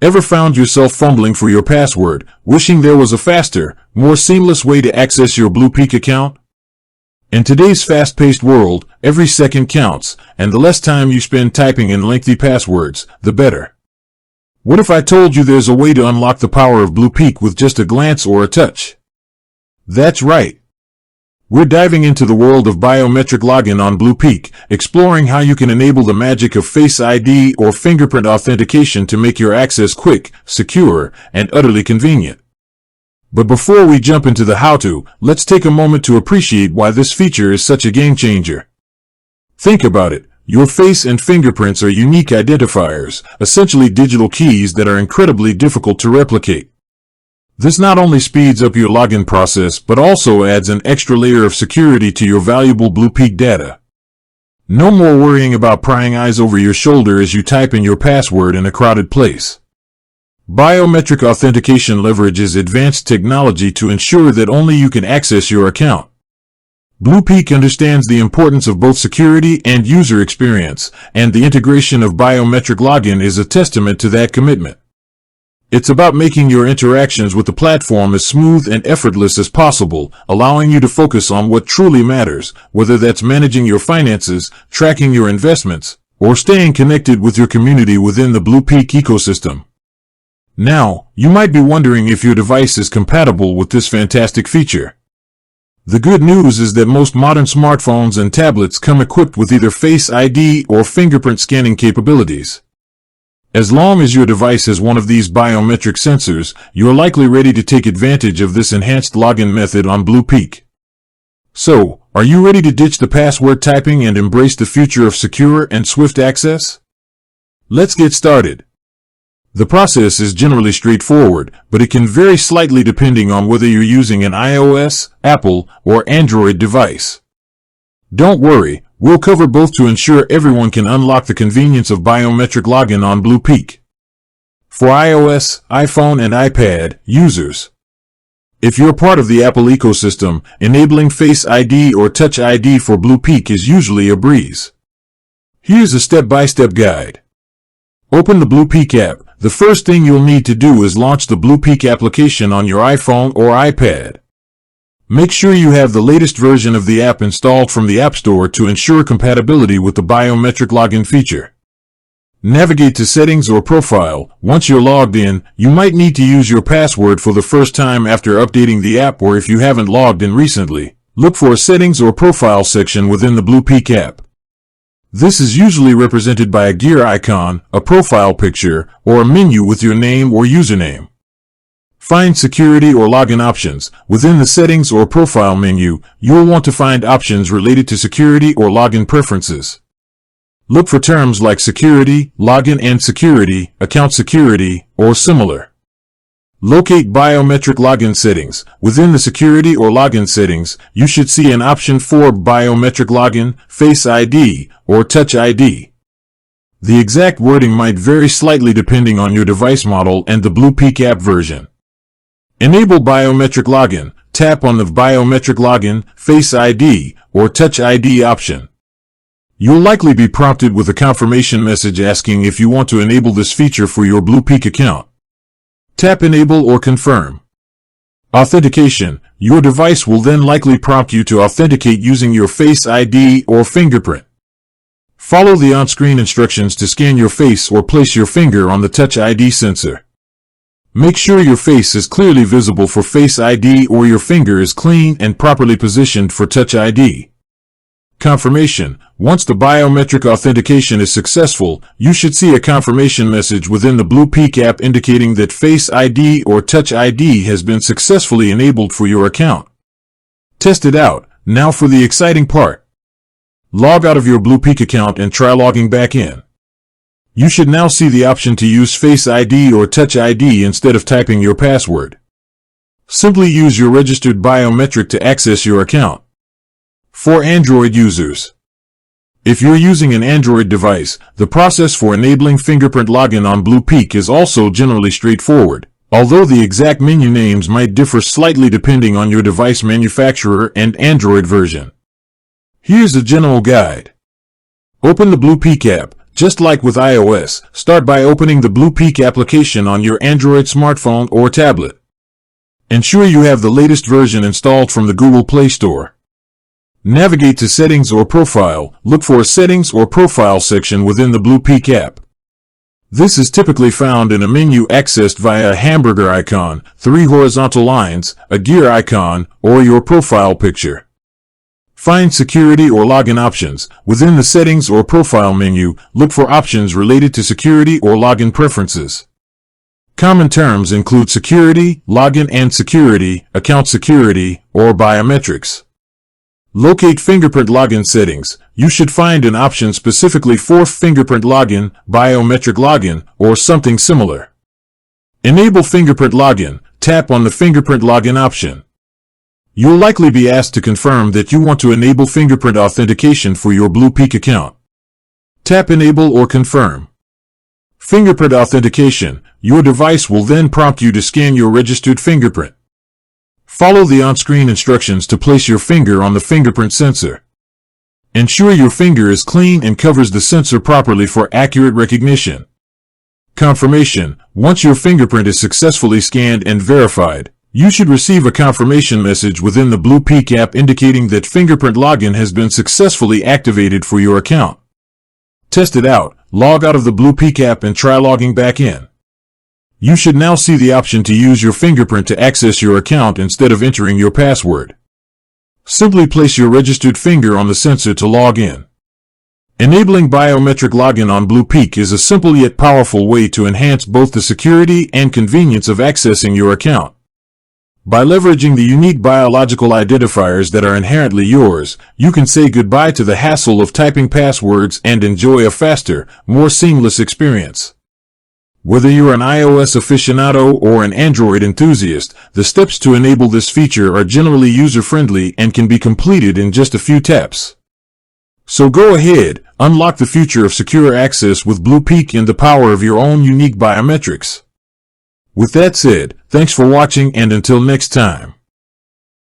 Ever found yourself fumbling for your password, wishing there was a faster, more seamless way to access your BluPeak account? In today's fast-paced world, every second counts, and the less time you spend typing in lengthy passwords, the better. What if I told you there's a way to unlock the power of BluPeak with just a glance or a touch? That's right. We're diving into the world of biometric login on BluPeak, exploring how you can enable the magic of Face ID or fingerprint authentication to make your access quick, secure, and utterly convenient. But before we jump into the how-to, let's take a moment to appreciate why this feature is such a game-changer. Think about it. Your face and fingerprints are unique identifiers, essentially digital keys that are incredibly difficult to replicate. This not only speeds up your login process, but also adds an extra layer of security to your valuable BluPeak data. No more worrying about prying eyes over your shoulder as you type in your password in a crowded place. Biometric authentication leverages advanced technology to ensure that only you can access your account. BluPeak understands the importance of both security and user experience, and the integration of biometric login is a testament to that commitment. It's about making your interactions with the platform as smooth and effortless as possible, allowing you to focus on what truly matters, whether that's managing your finances, tracking your investments, or staying connected with your community within the BluPeak ecosystem. Now, you might be wondering if your device is compatible with this fantastic feature. The good news is that most modern smartphones and tablets come equipped with either Face ID or fingerprint scanning capabilities. As long as your device has one of these biometric sensors, you're likely ready to take advantage of this enhanced login method on BluPeak. So, are you ready to ditch the password typing and embrace the future of secure and swift access? Let's get started. The process is generally straightforward, but it can vary slightly depending on whether you're using an iOS, Apple, or Android device. Don't worry, we'll cover both to ensure everyone can unlock the convenience of biometric login on BluPeak. For iOS, iPhone, and iPad users, if you're part of the Apple ecosystem, enabling Face ID or Touch ID for BluPeak is usually a breeze. Here's a step-by-step guide. Open the BluPeak app. The first thing you'll need to do is launch the BluPeak application on your iPhone or iPad. Make sure you have the latest version of the app installed from the App Store to ensure compatibility with the biometric login feature. Navigate to Settings or Profile. Once you're logged in, you might need to use your password for the first time after updating the app, or if you haven't logged in recently, look for a Settings or Profile section within the BluPeak app. This is usually represented by a gear icon, a profile picture, or a menu with your name or username. Find Security or Login Options. Within the Settings or Profile menu, you'll want to find options related to security or login preferences. Look for terms like security, login and security, account security, or similar. Locate Biometric Login Settings. Within the Security or Login settings, you should see an option for Biometric Login, Face ID, or Touch ID. The exact wording might vary slightly depending on your device model and the BluPeak app version. Enable Biometric Login. Tap on the Biometric Login, Face ID, or Touch ID option. You'll likely be prompted with a confirmation message asking if you want to enable this feature for your BluPeak account. Tap Enable or Confirm. Authentication. Your device will then likely prompt you to authenticate using your Face ID or fingerprint. Follow the on-screen instructions to scan your face or place your finger on the Touch ID sensor. Make sure your face is clearly visible for Face ID or your finger is clean and properly positioned for Touch ID. Confirmation. Once the biometric authentication is successful, you should see a confirmation message within the BluPeak app indicating that Face ID or Touch ID has been successfully enabled for your account. Test it out. Now for the exciting part. Log out of your BluPeak account and try logging back in. You should now see the option to use Face ID or Touch ID instead of typing your password. Simply use your registered biometric to access your account. For Android users, if you're using an Android device, the process for enabling fingerprint login on BluPeak is also generally straightforward, although the exact menu names might differ slightly depending on your device manufacturer and Android version. Here's a general guide. Open the BluPeak app. Just like with iOS, start by opening the BluPeak application on your Android smartphone or tablet. Ensure you have the latest version installed from the Google Play Store. Navigate to Settings or Profile. Look for a Settings or Profile section within the BluPeak app. This is typically found in a menu accessed via a hamburger icon, 3 horizontal lines, a gear icon, or your profile picture. Find Security or Login options. Within the Settings or Profile menu, look for options related to security or login preferences. Common terms include security, login and security, account security, or biometrics. Locate fingerprint login settings. You should find an option specifically for fingerprint login, biometric login, or something similar. Enable fingerprint login. Tap on the fingerprint login option. You'll likely be asked to confirm that you want to enable fingerprint authentication for your BluPeak account. Tap Enable or Confirm. Fingerprint authentication. Your device will then prompt you to scan your registered fingerprint. Follow the on-screen instructions to place your finger on the fingerprint sensor. Ensure your finger is clean and covers the sensor properly for accurate recognition. Confirmation. Once your fingerprint is successfully scanned and verified, you should receive a confirmation message within the BluPeak app indicating that fingerprint login has been successfully activated for your account. Test it out. Log out of the BluPeak app and try logging back in. You should now see the option to use your fingerprint to access your account instead of entering your password. Simply place your registered finger on the sensor to log in. Enabling biometric login on BluPeak is a simple yet powerful way to enhance both the security and convenience of accessing your account. By leveraging the unique biological identifiers that are inherently yours, you can say goodbye to the hassle of typing passwords and enjoy a faster, more seamless experience. Whether you're an iOS aficionado or an Android enthusiast, the steps to enable this feature are generally user-friendly and can be completed in just a few taps. So go ahead, unlock the future of secure access with BluPeak and the power of your own unique biometrics. With that said, thanks for watching and until next time.